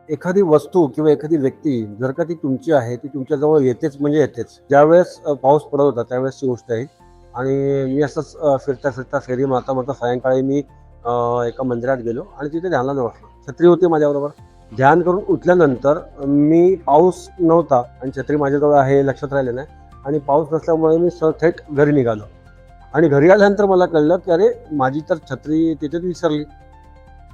एखादी वस्तू किंवा एखादी व्यक्ती जर का ती तुमची आहे, ती तुमच्याजवळ येतेच म्हणजे येतेच. ज्यावेळेस पाऊस पडत होता त्यावेळेसची गोष्ट आहे आणि मी असंच फिरता फेरी मारता सायंकाळी मी एका मंदिरात गेलो आणि तिथे ध्यानाला बसलो. छत्री होती माझ्याबरोबर. ध्यान करून उठल्यानंतर मी पाऊस नव्हता आणि छत्री माझ्याजवळ आहे हे लक्षात राहिलं नाही आणि पाऊस नसल्यामुळे मी थेट घरी निघालो आणि घरी आल्यानंतर मला कळलं की अरे माझी तर छत्री तिथेच विसरली.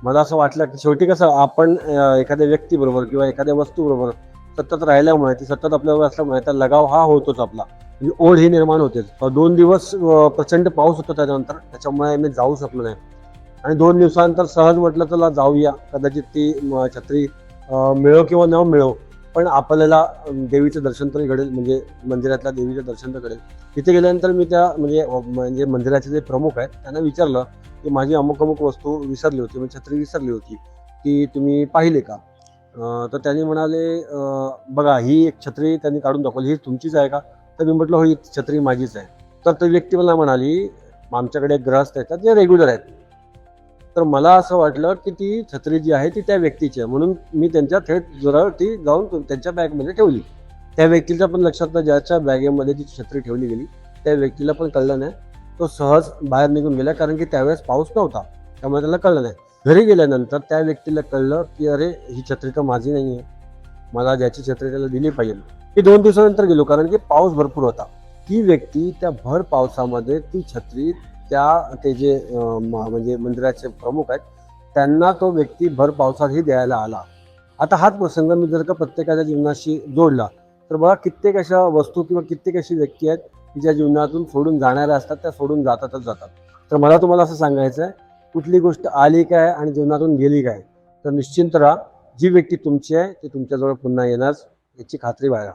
मला असं वाटलं की शेवटी कसं आपण एखाद्या व्यक्तीबरोबर किंवा एखाद्या वस्तूबरोबर सतत राहिल्यामुळे ती सतत आपल्याबरोबर असल्यामुळे त्या लगाव हा होतोच आपला. म्हणजे ओढ ही निर्माण होतेच. 2 दिवस प्रचंड पाऊस होता त्याच्यानंतर, त्याच्यामुळे मी जाऊ शकलो नाही आणि 2 दिवसानंतर सहज म्हटलं चला जाऊया. कदाचित ती छत्री मिळो किंवा न मिळो, पण आपल्याला देवीचं दर्शन तरी घडेल, म्हणजे मंदिरातल्या देवीचं दर्शन तर घडेल. तिथे गेल्यानंतर मी त्या म्हणजे मंदिराचे जे प्रमुख आहेत त्यांना विचारलं की माझी अमुक अमुक वस्तू विसरली होती, म्हणजे छत्री विसरली होती, ती तुम्ही पाहिले का? तर त्यांनी म्हणाले बघा ही एक छत्री त्यांनी काढून दाखवली, ही तुमचीच आहे का? तर मी म्हटलं हो ही छत्री माझीच आहे. तर ती व्यक्ती मला म्हणाली आमच्याकडे एक ग्रहस्थ येतात जे रेग्युलर आहेत. तर मला असं वाटलं की ती छत्री जी आहे ती त्या व्यक्तीची आहे, म्हणून मी त्यांच्या थेट जोरावर ती जाऊन त्यांच्या बॅगमध्ये ठेवली. त्या व्यक्तीच्या पण लक्षात नाही, ज्याच्या बॅगेमध्ये ती छत्री ठेवली गेली त्या व्यक्तीला पण कळलं नाही. तो सहज बाहेर निघून गेला कारण की त्यावेळेस पाऊस नव्हता, त्यामुळे त्याला कळलं नाही. घरी गेल्यानंतर त्या व्यक्तीला कळलं की अरे ही छत्री तर माझी नाही आहे, मला ज्याची छत्री त्याला दिली पाहिजे. मी 2 दिवसानंतर गेलो कारण की पाऊस भरपूर होता. ती व्यक्ती त्या भर पावसामध्ये ती छत्री ते जे म्हणजे मंदिराचे प्रमुख आहेत त्यांना तो व्यक्ती भर पावसातही द्यायला आला. आता हाच प्रसंग मी जर का प्रत्येकाच्या जीवनाशी जोडला तर बघा कित्येक अशा वस्तू किंवा कित्येक अशी व्यक्ती आहेत की ज्या जीवनातून सोडून जाणाऱ्या असतात, त्या सोडून जातातच जातात. तर मला तुम्हाला असं सांगायचं आहे, कुठली गोष्ट आली काय आणि जीवनातून गेली काय, तर निश्चिंत राहा. जी व्यक्ती तुमची आहे ती तुमच्याजवळ पुन्हा येणार याची खात्री बाळगा.